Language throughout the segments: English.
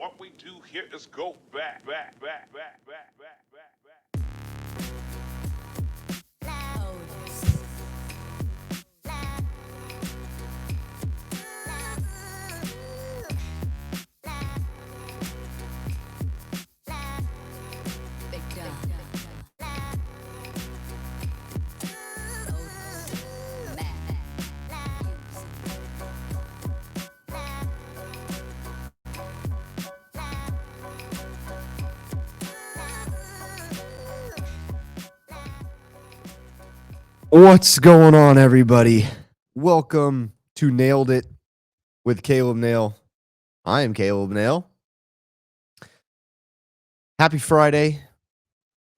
What we do here is go back, back, back, back, back, back, back, back. What's going on, everybody? Welcome to Nailed It with Caleb Nail. I am Caleb Nail. Happy Friday.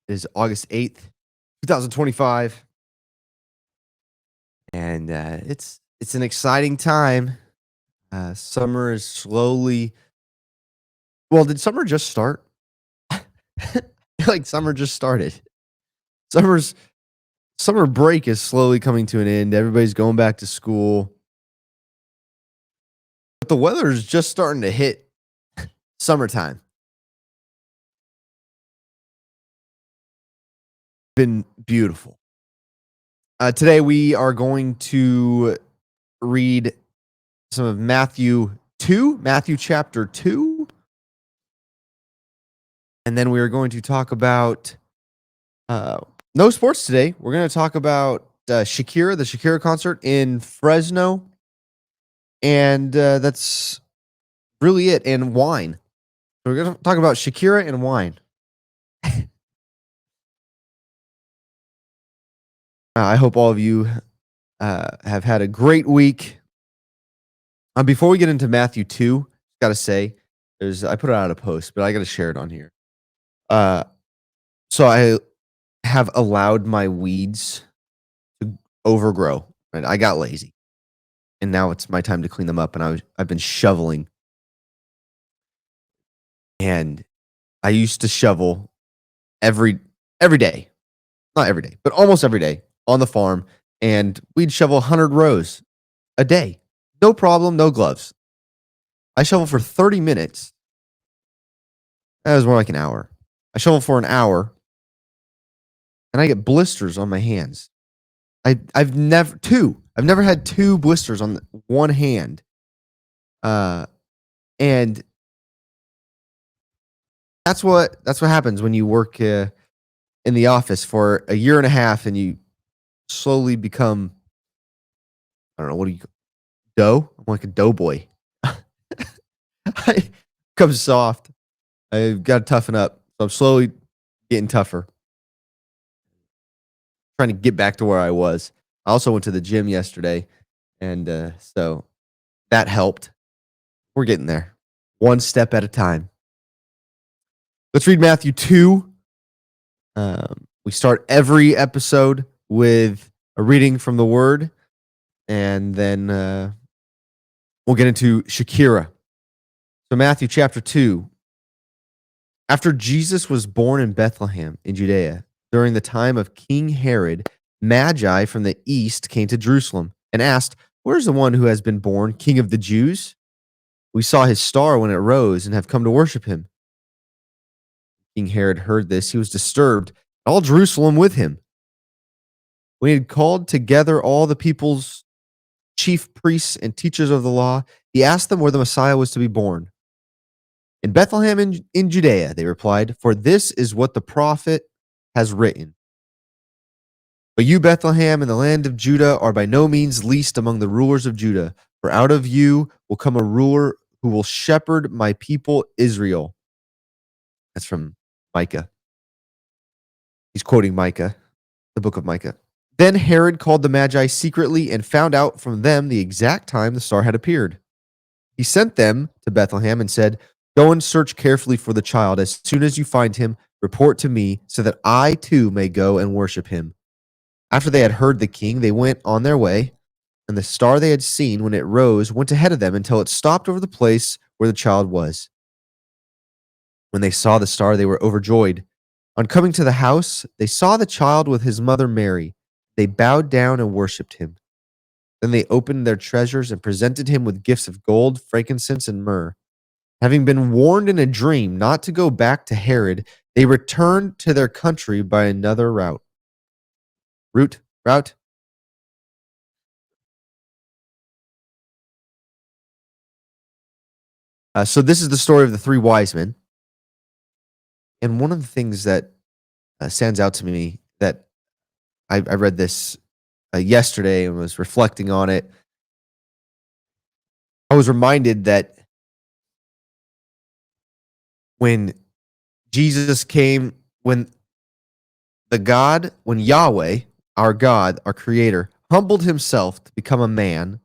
It is August 8th, 2025. And it's an exciting time. Summer is slowly... Well, did summer just start? Like summer just started. Summer break is slowly coming to an end. Everybody's going back to school. But the weather is just starting to hit summertime. Been beautiful. Today we are going to read some of Matthew chapter 2. And then we are going to talk about no sports today. We're going to talk about Shakira, the Shakira concert in Fresno. And that's really it. And wine. So we're going to talk about Shakira and wine. I hope all of you have had a great week. Before we get into Matthew 2, got to say, I put it out a post, but I got to share it on here. So I have allowed my weeds to overgrow. Right? I got lazy, and now it's my time to clean them up. And I've been shoveling, and I used to shovel every day, not every day, but almost every day on the farm, and we'd shovel 100 rows a day, no problem, no gloves. I shovel for 30 minutes. That was more like an hour. I shovel for an hour, and I get blisters on my hands. I've never had two blisters on one hand. And that's what happens when you work in the office for a year and a half, and you slowly become, I don't know, what do you dough? I'm like a doughboy. I become soft. I've got to toughen up. So I'm slowly getting tougher. Trying to get back to where I was. I also went to the gym yesterday, and so that helped. We're getting there, one step at a time. Let's read Matthew 2. We start every episode with a reading from the Word, and then we'll get into Shakira. So Matthew chapter 2. After Jesus was born in Bethlehem in Judea, during the time of King Herod, Magi from the east came to Jerusalem and asked, "Where's the one who has been born King of the Jews? We saw his star when it rose and have come to worship him." King Herod heard this. He was disturbed, and all Jerusalem with him. When he had called together all the people's chief priests and teachers of the law, he asked them where the Messiah was to be born. "In Bethlehem in Judea," they replied, "for this is what the prophet has written. But you, Bethlehem, in the land of Judah, are by no means least among the rulers of Judah, for out of you will come a ruler who will shepherd my people Israel." That's from Micah. He's quoting Micah, the book of Micah. Then Herod called the Magi secretly and found out from them the exact time the star had appeared. He sent them to Bethlehem and said, "Go and search carefully for the child. As soon as you find him, report to me so that I too may go and worship him." After they had heard the king, they went on their way, and the star they had seen when it rose went ahead of them until it stopped over the place where the child was. When they saw the star, they were overjoyed. On coming to the house, they saw the child with his mother Mary. They bowed down and worshipped him. Then they opened their treasures and presented him with gifts of gold, frankincense, and myrrh. Having been warned in a dream not to go back to Herod, they returned to their country by another route. Route. So this is the story of the three wise men. And one of the things that stands out to me that I read this yesterday and was reflecting on it. I was reminded that when Jesus came, when Yahweh, our God, our creator, humbled himself to become a man,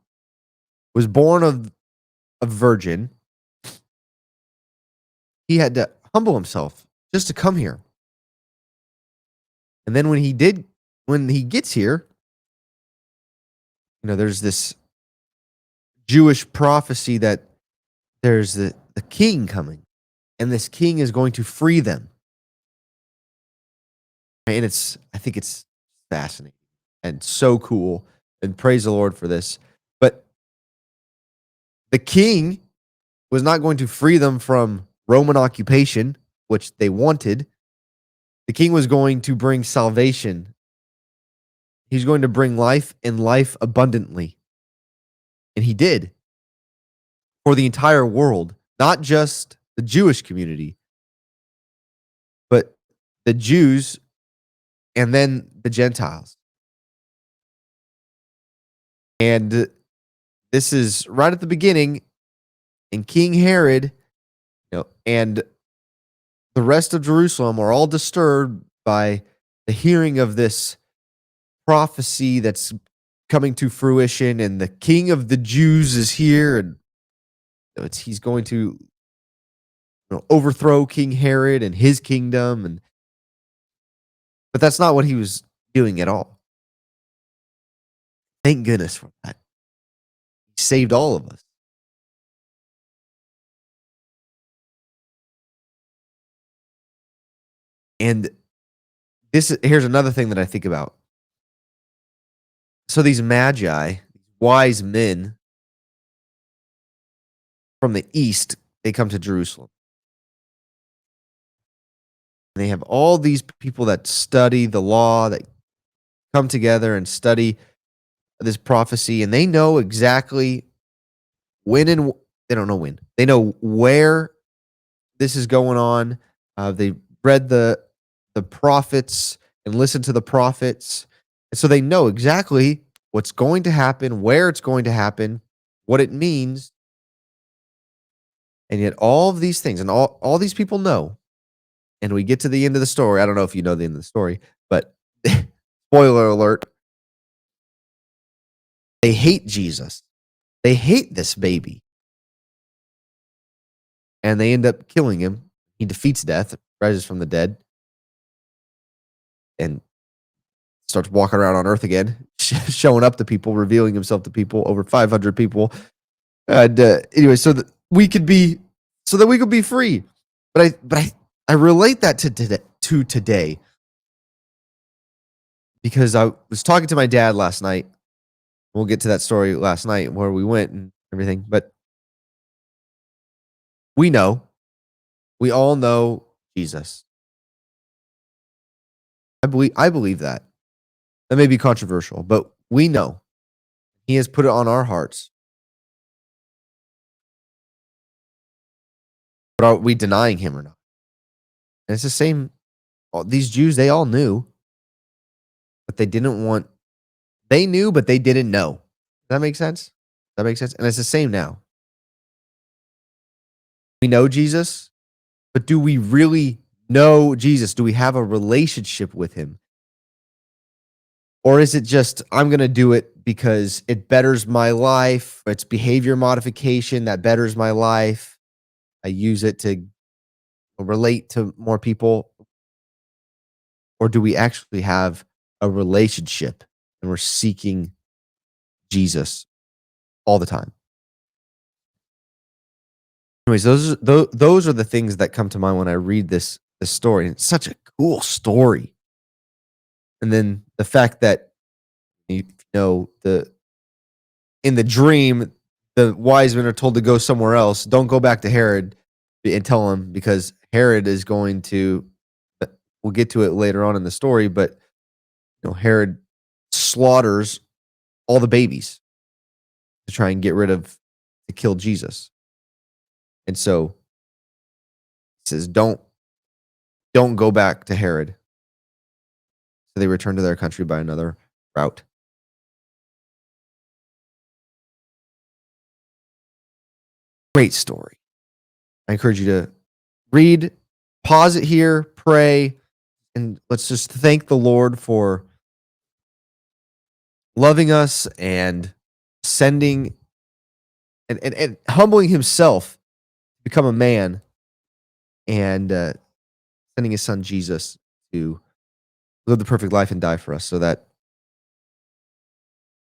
was born of a virgin, he had to humble himself just to come here. And then when he gets here, there's this Jewish prophecy that there's the king coming, and this king is going to free them. And I think it's fascinating and so cool, and praise the Lord for this. But the king was not going to free them from Roman occupation, which they wanted. The king was going to bring salvation. He's going to bring life and life abundantly. And he did for the entire world, not just the Jewish community, but the Jews and then the Gentiles. And this is right at the beginning, and King Herod, and the rest of Jerusalem are all disturbed by the hearing of this prophecy that's coming to fruition, and the King of the Jews is here, and he's going to overthrow King Herod and his kingdom, but that's not what he was doing at all. Thank goodness for that. He saved all of us. And here's another thing that I think about. So these magi, wise men from the east, they come to Jerusalem. And they have all these people that study the law, that come together and study this prophecy, and they know exactly when, they don't know when. They know where this is going on. They read the prophets and listened to the prophets. And so they know exactly what's going to happen, where it's going to happen, what it means. And yet all of these things and all these people know. And we get to the end of the story. I don't know if you know the end of the story, but spoiler alert. They hate Jesus. They hate this baby. And they end up killing him. He defeats death, rises from the dead, and starts walking around on earth again, showing up to people, revealing himself to people, over 500 people. And anyway, so that we could be free. But I relate that to today, because I was talking to my dad last night. We'll get to that story last night where we went and everything, but we all know Jesus. I believe that. That may be controversial, but we know he has put it on our hearts. But are we denying him or not? And it's the same. These Jews, they all knew, but they didn't want. They knew, but they didn't know. Does that make sense? And it's the same now. We know Jesus, but do we really know Jesus? Do we have a relationship with him? Or is it just, I'm going to do it because it betters my life? It's behavior modification that betters my life. I use it to relate to more people. Or do we actually have a relationship and we're seeking Jesus all the time? Anyways, those are the things that come to mind when I read this story. And it's such a cool story. And then the fact that in the dream, the wise men are told to go somewhere else. Don't go back to Herod. and tell him because Herod is going to. We'll get to it later on in the story, but Herod slaughters all the babies to try and get rid of to kill Jesus. And so he says, don't go back to Herod. So they return to their country by another route. Great story. I encourage you to read, pause it here, pray, and let's just thank the Lord for loving us and sending and humbling himself to become a man and sending his son Jesus to live the perfect life and die for us so that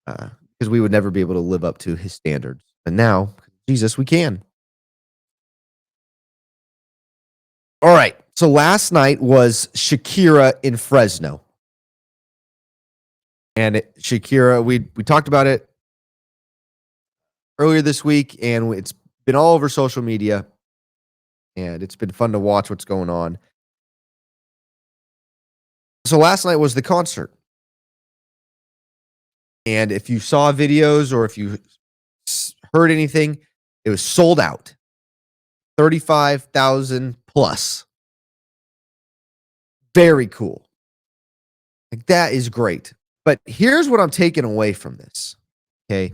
because we would never be able to live up to his standards. And now, Jesus, we can. All right. So last night was Shakira in Fresno. And Shakira, we talked about it earlier this week, and it's been all over social media. And it's been fun to watch what's going on. So last night was the concert. And if you saw videos or if you heard anything, it was sold out. 35,000 plus. Very cool. Like that is great. But here's what I'm taking away from this. Okay.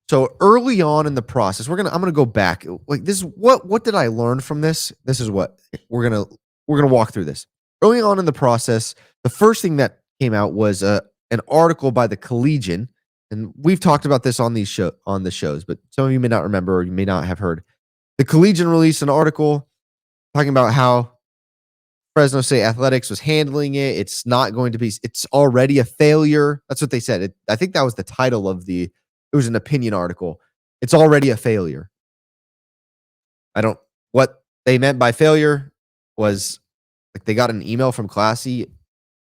So early on in the process, I'm gonna go back. Like this is what did I learn from this? This is what we're gonna walk through this. Early on in the process, the first thing that came out was an article by the Collegian, and we've talked about this on the shows, but some of you may not remember or you may not have heard. The Collegian released an article talking about how Fresno State Athletics was handling it. It's not going to be. It's already a failure. That's what they said. I think that was the title of the. It was an opinion article. It's already a failure. What they meant by failure was like they got an email from Classy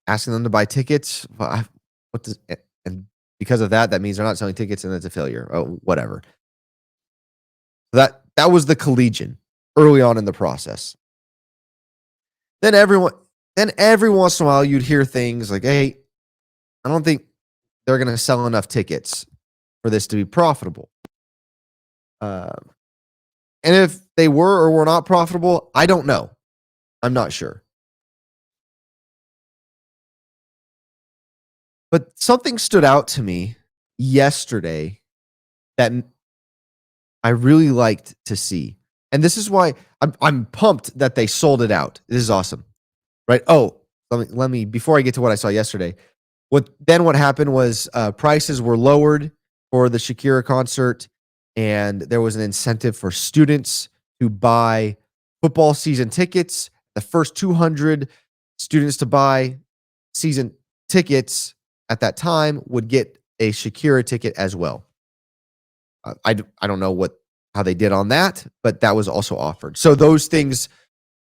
asking them to buy tickets. And because of that means they're not selling tickets and it's a failure. Oh, whatever. That was the Collegian early on in the process. Then every once in a while you'd hear things like, hey, I don't think they're going to sell enough tickets for this to be profitable. And if they were or were not profitable, I don't know. I'm not sure. But something stood out to me yesterday that I really liked to see. And this is why I'm pumped that they sold it out. This is awesome. Right? Oh, let me before I get to what I saw yesterday. What happened was prices were lowered for the Shakira concert, and there was an incentive for students to buy football season tickets. The first 200 students to buy season tickets at that time would get a Shakira ticket as well. I don't know how they did on that, but that was also offered. So those things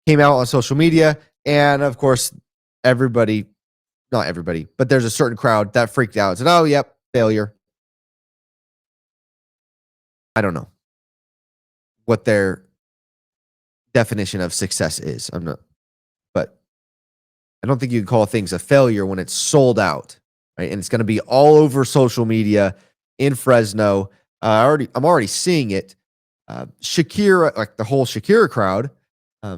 came out on social media, and of course, not everybody, but there's a certain crowd that freaked out and said, oh, yep, failure. I don't know what their definition of success is. But I don't think you can call things a failure when it's sold out, right? And it's going to be all over social media in Fresno. I'm already seeing it. Shakira, like the whole Shakira crowd,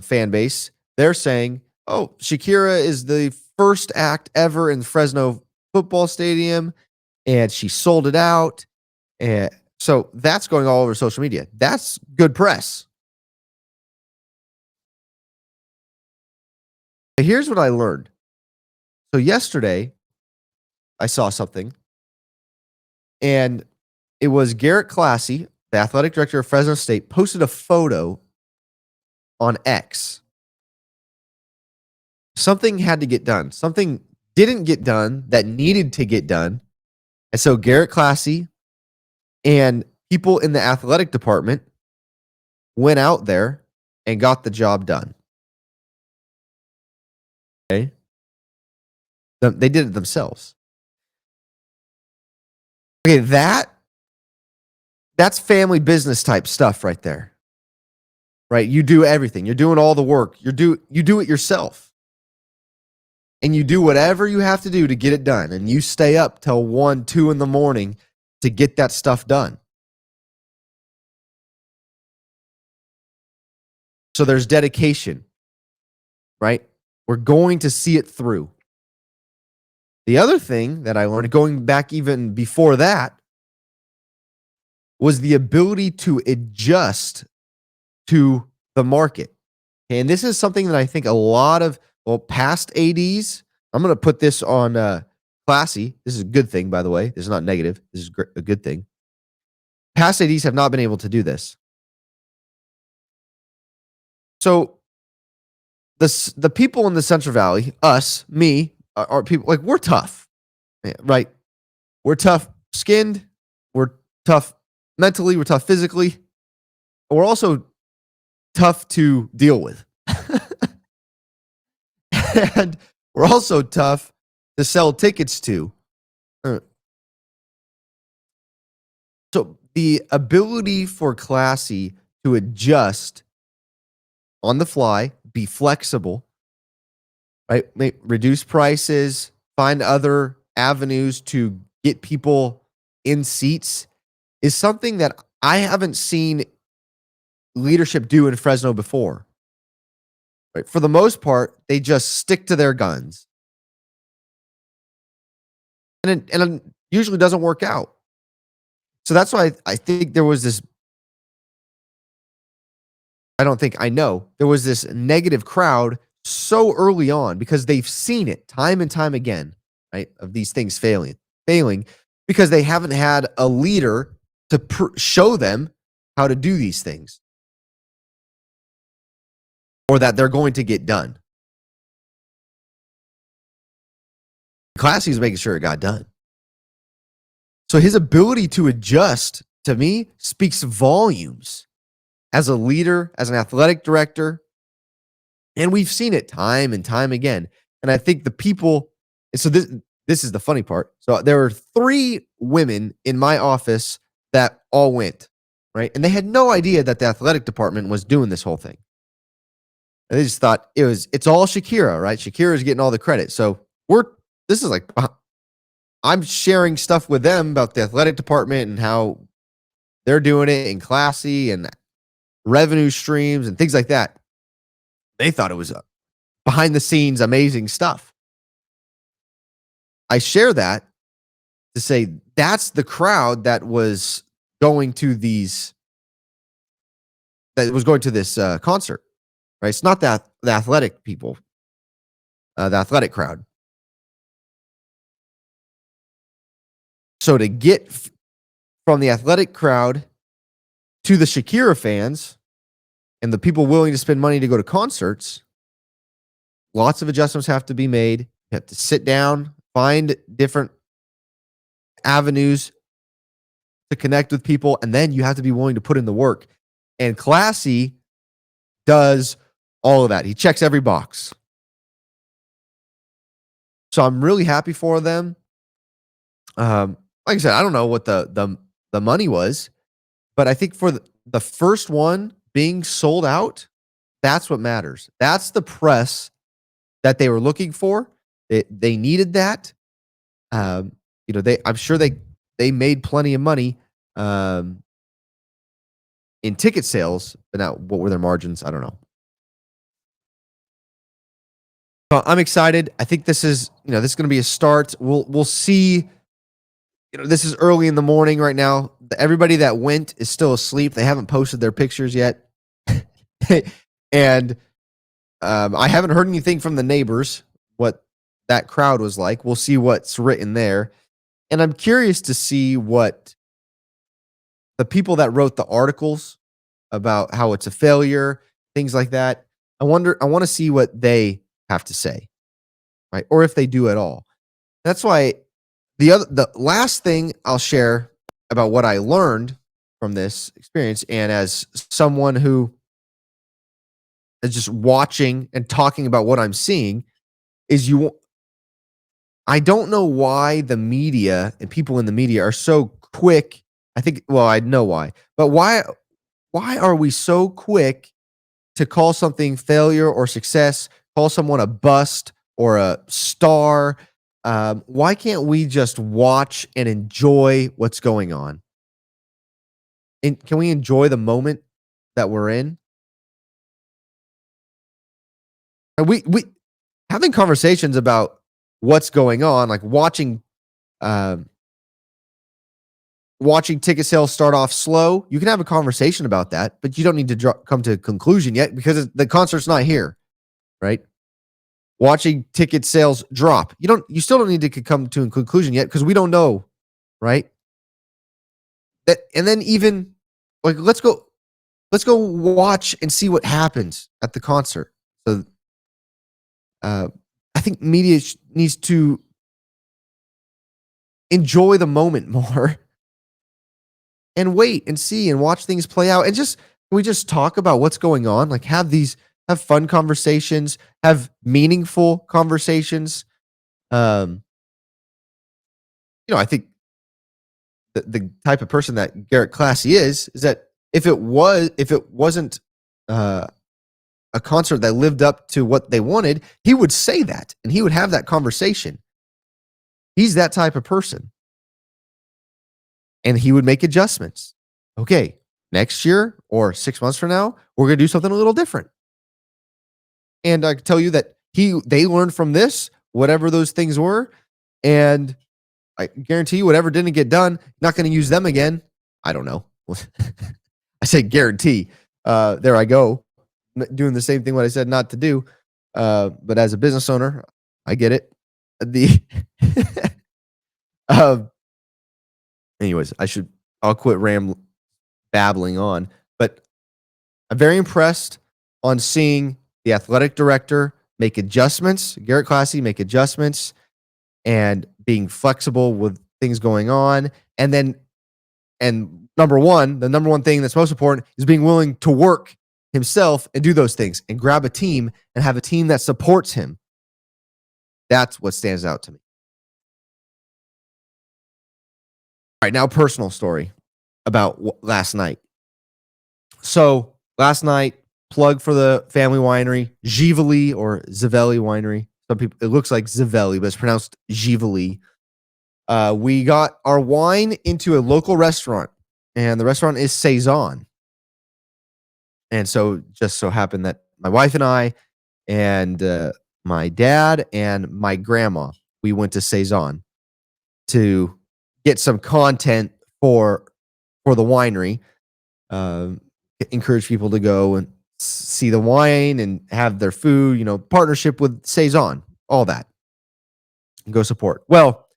fan base, they're saying, oh, Shakira is the first act ever in Fresno football stadium, and she sold it out. And so that's going all over social media. That's good press. But here's what I learned. So yesterday, I saw something, and it was Garrett Classy, the athletic director of Fresno State, posted a photo on X. Something had to get done. Something didn't get done that needed to get done. And so Garrett Classy and people in the athletic department went out there and got the job done. Okay? They did it themselves. Okay, that's family business type stuff right there. right? You do everything. You're doing all the work. You do it yourself. And you do whatever you have to do to get it done. And you stay up till 1, 2 in the morning to get that stuff done. So there's dedication, right? We're going to see it through. The other thing that I learned, going back even before that, was the ability to adjust to the market. And this is something that I think a lot of past ADs, I'm going to put this on Classy. This is a good thing, by the way. This is not negative. This is a good thing. Past ADs have not been able to do this. So the people in the Central Valley, us, me, are people like we're tough, right? We're tough skinned. We're tough mentally. We're tough physically. We're also tough to deal with. And we're also tough to sell tickets to. So the ability for Classy to adjust on the fly, be flexible, right? Reduce prices, find other avenues to get people in seats is something that I haven't seen leadership do in Fresno before. Right? For the most part, they just stick to their guns. And it usually doesn't work out. So that's why I think there was this. I know there was this negative crowd so early on because they've seen it time and time again, right? Of these things failing because they haven't had a leader to show them how to do these things or that they're going to get done. Classy is making sure it got done. So his ability to adjust, to me, speaks volumes as a leader, as an athletic director. And we've seen it time and time again. And I think the people, so this is the funny part. So there were 3 women in my office that all went, right? And they had no idea that the athletic department was doing this whole thing. And they just thought it's all Shakira, right? Shakira is getting all the credit. So this is like, I'm sharing stuff with them about the athletic department and how they're doing it in Classy and revenue streams and things like that. They thought it was behind the scenes amazing stuff. I share that to say that's the crowd that was going to this concert, right? It's not the athletic people, the athletic crowd. So to get from the athletic crowd to the Shakira fans and the people willing to spend money to go to concerts, lots of adjustments have to be made. You have to sit down, find different avenues to connect with people, and then you have to be willing to put in the work. And Classy does all of that. He checks every box. So I'm really happy for them. Like I said, I don't know what the money was, but I think for the first one being sold out, that's what matters. That's the press that they were looking for. They needed that. I'm sure they made plenty of money in ticket sales, but now what were their margins? I don't know. I'm excited. I think this is going to be a start. We'll see. This is early in the morning right now. Everybody that went is still asleep. They haven't posted their pictures yet. And I haven't heard anything from the neighbors, what that crowd was like. We'll see what's written there. And I'm curious to see what the people that wrote the articles about how it's a failure, things like that. I want to see what they have to say, right? Or if they do at all. That's why the last thing I'll share about what I learned from this experience, and as someone who is just watching and talking about what I'm seeing, is I don't know why the media and people in the media are so quick. I know why, but why are we so quick to call something failure or success, call someone a bust or a star. Why can't we just watch and enjoy what's going on? And can we enjoy the moment that we're in? And we having conversations about what's going on, like um, watching ticket sales start off slow. You can have a conversation about that, but you don't need to come to a conclusion yet because the concert's not here, right? Watching ticket sales drop. You still don't need to come to a conclusion yet because we don't know, right? And then even like let's go watch and see what happens at the concert. So uh, I think media needs to enjoy the moment more and wait and see and watch things play out and just can we just talk about what's going on, like have fun conversations, have meaningful conversations. um I think the type of person that Garrett Classy is that if it wasn't uh a concert that lived up to what they wanted, he would say that and he would have that conversation. He's that type of person. And he would make adjustments. Okay, next year or 6 months from now, we're going to do something a little different. And I can tell you that they learned from this, whatever those things were, and I guarantee you, whatever didn't get done, not going to use them again. I don't know. I say guarantee. There I go, doing the same thing what I said not to do. But as a business owner, I get it. The anyways, I'll quit babbling on. But I'm very impressed on seeing the athletic director make adjustments, Garrett Classy make adjustments, and being flexible with things going on. And the number one thing that's most important is being willing to work himself and do those things and grab a team and have a team that supports him. That's what stands out to me. All right, now personal story about last night. So last night, plug for the family winery, Givali or Zavelli Winery. Some people, it looks like Zavelli, but it's pronounced Givali. We got our wine into a local restaurant, and the restaurant is Saison. And so just so happened that my wife and I and my dad and my grandma, we went to Saison to get some content for the winery. Um, encourage people to go and see the wine and have their food, partnership with Saison, all that. Go support. Well,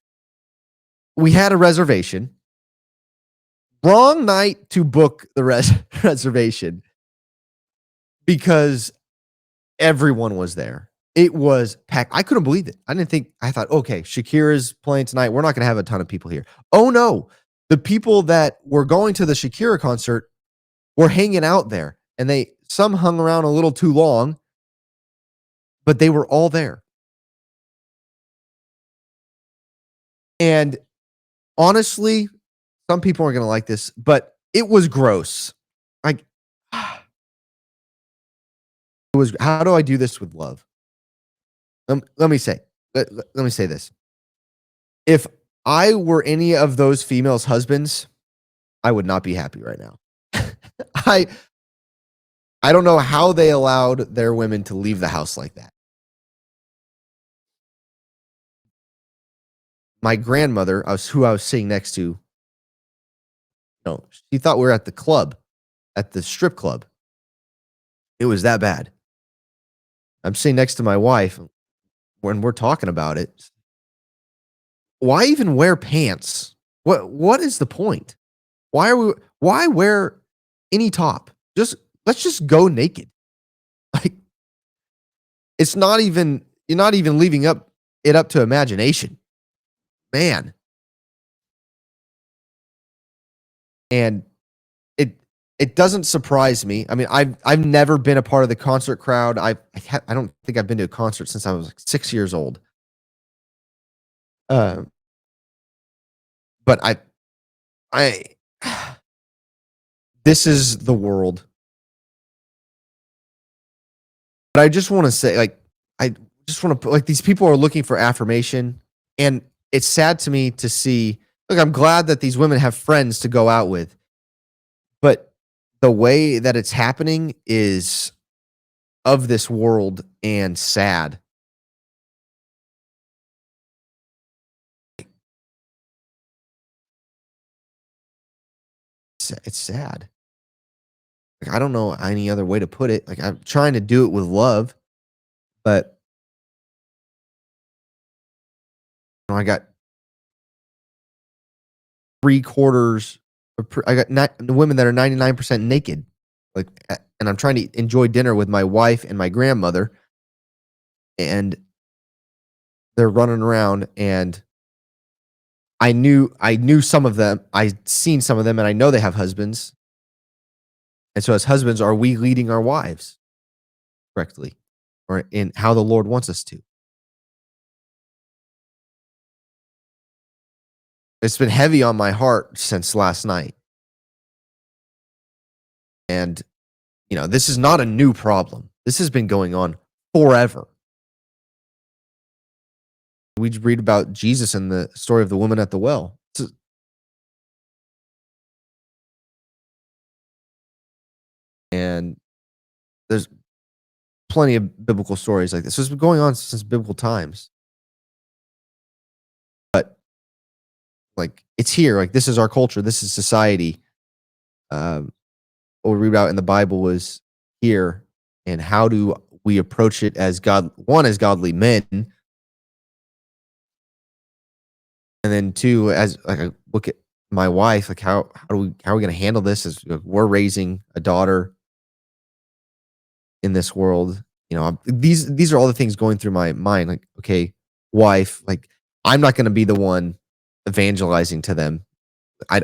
we had a reservation. Wrong night to book the reservation because everyone was there. It was packed. I couldn't believe it. I thought, okay, Shakira's playing tonight. We're not going to have a ton of people here. Oh no. The people that were going to the Shakira concert were hanging out there, and some hung around a little too long, but they were all there. And honestly, some people are going to like this, but it was gross. Like, it was. How do I do this with love? Let me say this. If I were any of those females' husbands, I would not be happy right now. I don't know how they allowed their women to leave the house like that. My grandmother, who I was sitting next to, she thought we were at the club, at the strip club. It was that bad. I'm sitting next to my wife when we're talking about it. Why even wear pants? What is the point? Why wear any top? Let's just go naked. Like, you're not even leaving it up to imagination. Man. And it doesn't surprise me. I mean, I've never been a part of the concert crowd. I don't think I've been to a concert since I was like 6 years old. But I this is the world. But I just want to say, like, I just want to put, like, these people are looking for affirmation, and it's sad to me to see. Look, I'm glad that these women have friends to go out with, but the way that it's happening is of this world and sad. It's sad. Like, I don't know any other way to put it. Like, I'm trying to do it with love, but I got 3/4 I got women that are 99% naked. Like, and I'm trying to enjoy dinner with my wife and my grandmother, and they're running around, and I knew some of them. I'd seen some of them, and I know they have husbands. And so as husbands, are we leading our wives correctly or in how the Lord wants us to? It's been heavy on my heart since last night. And, this is not a new problem. This has been going on forever. We read about Jesus and the story of the woman at the well. And there's plenty of biblical stories like this. So it's been going on since biblical times. But like it's here. Like this is our culture. This is society. Um, what we read about in the Bible was here. And how do we approach it as as godly men, and then two, as like I look at my wife, like how are we going to handle this as we're raising a daughter in this world? These are all the things going through my mind. Like, okay, wife, like I'm not going to be the one evangelizing to them. I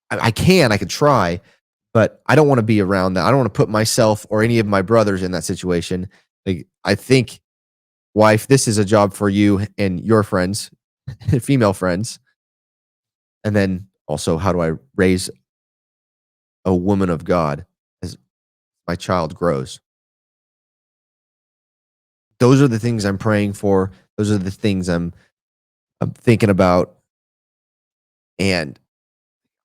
I could try, but I don't want to be around that. I don't want to put myself or any of my brothers in that situation. Like, I think, wife, this is a job for you and your friends, female friends. And then also, how do I raise a woman of God as my child grows? Those are the things I'm praying for. Those are the things I'm thinking about, and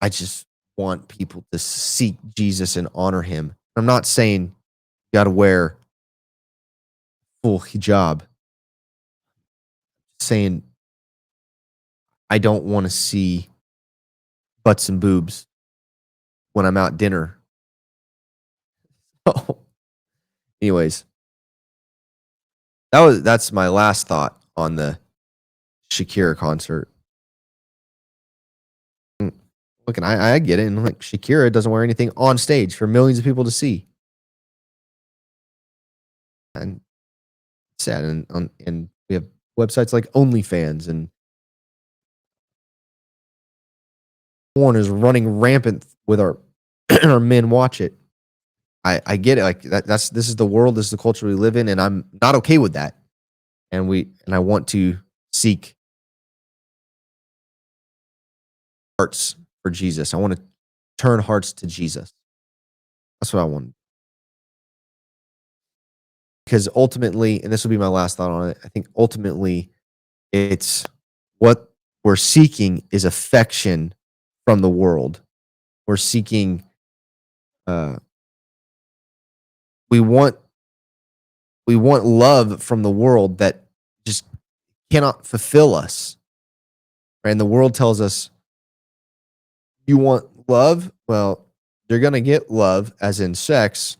I just want people to seek Jesus and honor him. I'm not saying you got to wear full hijab. Saying I don't want to see butts and boobs when I'm out dinner. Anyways, that's my last thought on the Shakira concert. Mm, Look, and I get it. And like Shakira doesn't wear anything on stage for millions of people to see, and it's sad. And we have websites like OnlyFans, and porn is running rampant with our our men watch it. I get it. Like this is the world, this is the culture we live in, and I'm not okay with that. And I want to seek hearts for Jesus. I want to turn hearts to Jesus. That's what I want. Because ultimately, and this will be my last thought on it, I think ultimately it's what we're seeking is affection from the world. We're seeking uh we want we want love from the world that just cannot fulfill us. Right? And the world tells us you want love? Well, you're gonna get love, as in sex,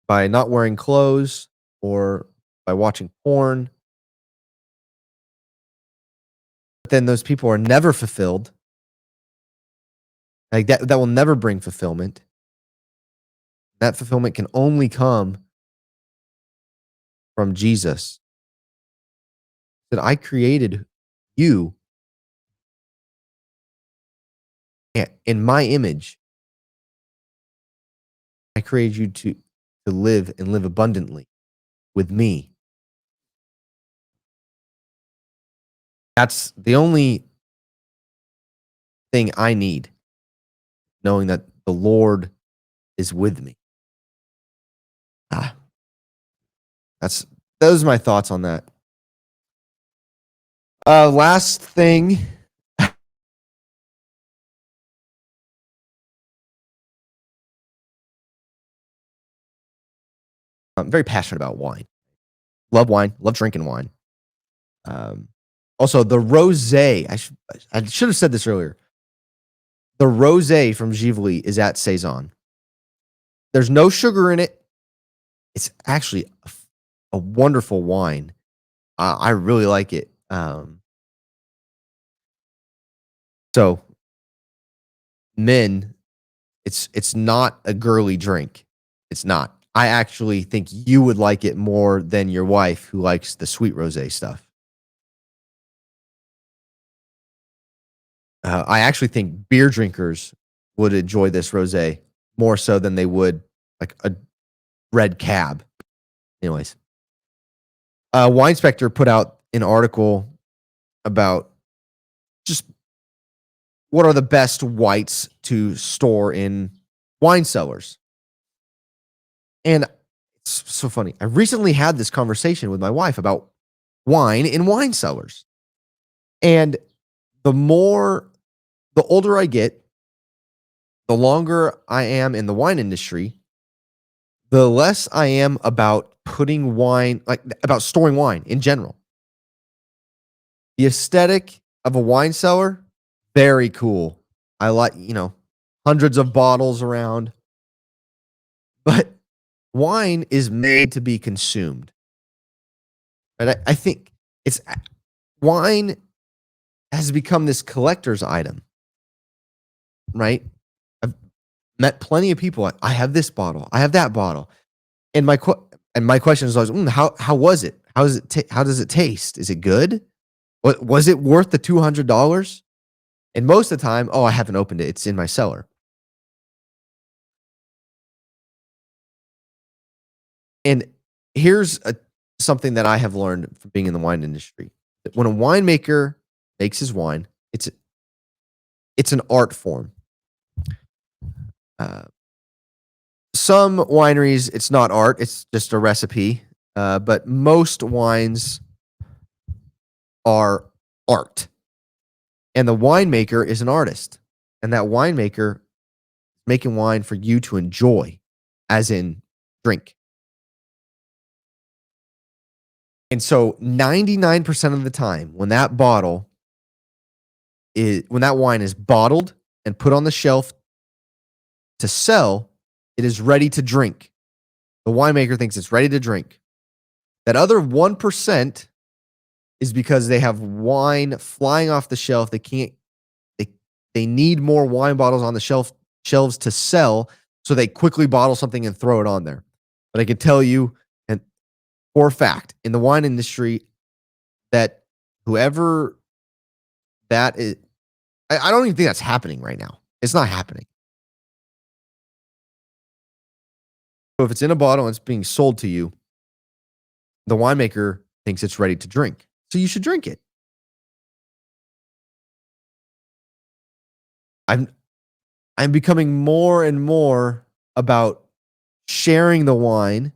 by not wearing clothes or by watching porn. But then those people are never fulfilled. Like that will never bring fulfillment. That fulfillment can only come from Jesus. That I created you in my image. I created you to live and live abundantly with me. That's the only thing I need, knowing that the Lord is with me. That's those are my thoughts on that. Last thing, I'm very passionate about wine. Love wine. Love drinking wine. Um, Also, the rosé. I should have said this earlier. The rosé from Givli is at Saison. There's no sugar in it. It's actually a wonderful wine. I really like it. So men, it's not a girly drink. It's not. I actually think you would like it more than your wife, who likes the sweet rosé stuff. I actually think beer drinkers would enjoy this rosé more so than they would like a red cab. Anyways, Wine Spectre put out an article about just what are the best whites to store in wine cellars. And it's so funny. I recently had this conversation with my wife about wine in wine cellars. And the older I get, the longer I am in the wine industry, the less I am about putting wine, like about storing wine in general. The aesthetic of a wine cellar, very cool. I like, hundreds of bottles around, but wine is made to be consumed. And I think it's wine has become this collector's item, right? I've met plenty of people. I have this bottle. I have that bottle. And my question is always, how was it? How does it taste? Is it good? Was it worth the $200? And most of the time, I haven't opened it. It's in my cellar. And here's something that I have learned from being in the wine industry. When a winemaker makes his wine, it's an art form. Uh, some wineries, it's not art; it's just a recipe. But most wines are art, and the winemaker is an artist, and that winemaker is making wine for you to enjoy, as in drink. And so 99% of the time when that wine is bottled and put on the shelf to sell, it is ready to drink. The winemaker thinks it's ready to drink. That other 1% is because they have wine flying off the shelf. They need more wine bottles on the shelves to sell, so they quickly bottle something and throw it on there. But I can tell you, and for a fact, in the wine industry, that whoever that is, I don't even think that's happening right now. It's not happening. So if it's in a bottle and it's being sold to you, the winemaker thinks it's ready to drink. So you should drink it. I'm I'm becoming more and more about sharing the wine,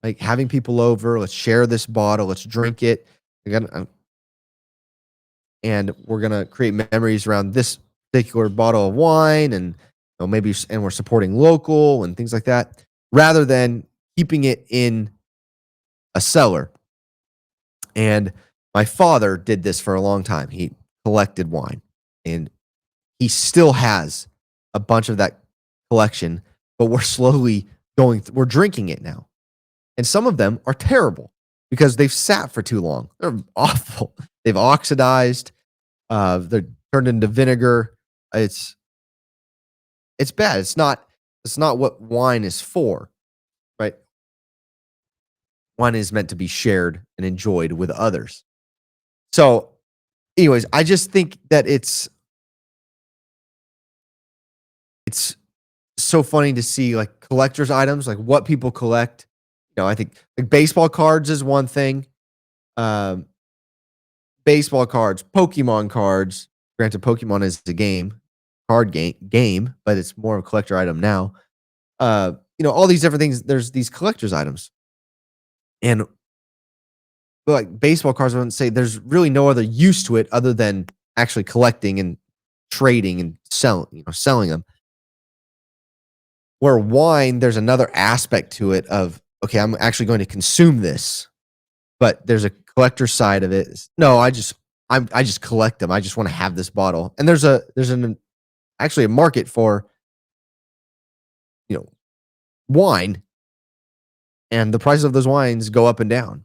like having people over, let's share this bottle, let's drink it. And we're gonna create memories around this particular bottle of wine, and and we're supporting local and things like that, rather than keeping it in a cellar. And my father did this for a long time. He collected wine, and he still has a bunch of that collection, but we're slowly we're drinking it now. And some of them are terrible because they've sat for too long. They're awful. They've oxidized. They're turned into vinegar. It's it's bad. It's not what wine is for, right? Wine is meant to be shared and enjoyed with others. So, anyways, I just think that it's so funny to see like collector's items, like what people collect. I think like baseball cards is one thing. Um, Baseball cards, Pokemon cards. Granted, Pokemon is a game, but it's more of a collector item now. All these different things. There's these collector's items. And like baseball cards, I would say there's really no other use to it other than actually collecting and trading and selling them. Where wine, there's another aspect to it of, okay, I'm actually going to consume this, but there's a collector side of it. No, I just collect them. I just want to have this bottle. And there's actually a market for, you know, wine, and the prices of those wines go up and down.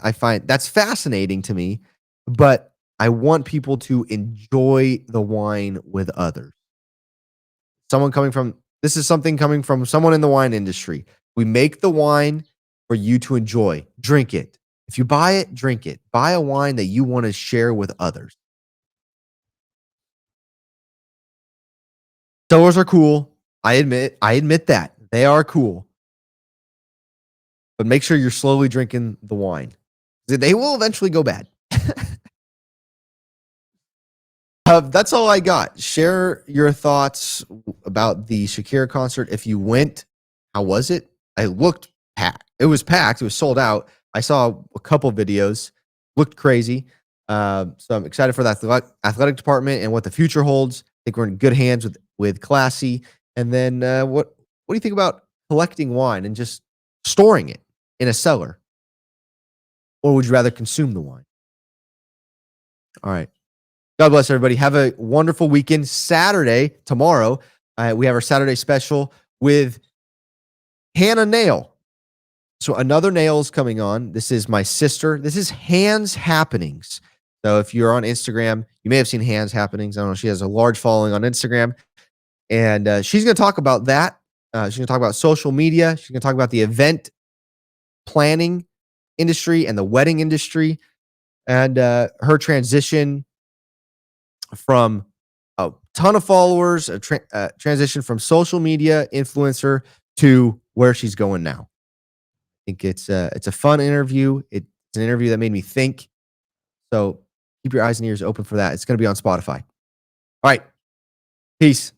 I find that's fascinating to me, but I want people to enjoy the wine with others. This is something coming from someone in the wine industry. We make the wine for you to enjoy. Drink it. If you buy it, drink it. Buy a wine that you want to share with others. Cellars are cool. I admit that. They are cool. But make sure you're slowly drinking the wine. They will eventually go bad. That's all I got. Share your thoughts about the Shakira concert. If you went, how was it? I looked packed. It was packed. It was sold out. I saw a couple videos. Looked crazy. So I'm excited for the athletic department and what the future holds. I think we're in good hands with Classy. And then what do you think about collecting wine and just storing it in a cellar, or would you rather consume the wine? All right. God bless everybody. Have a wonderful weekend. Saturday, tomorrow, we have our Saturday special with Hannah Nail. So another nail is coming on. This is my sister. This is Hands Happenings. So if you're on Instagram, you may have seen Hands Happenings. I don't know. She has a large following on Instagram. And she's going to talk about that. She's going to talk about social media. She's going to talk about the event planning industry and the wedding industry, and her transition from a ton of followers, transition from social media influencer to where she's going now. I think it's a fun interview. It's an interview that made me think. So keep your eyes and ears open for that. It's going to be on Spotify. All right. Peace.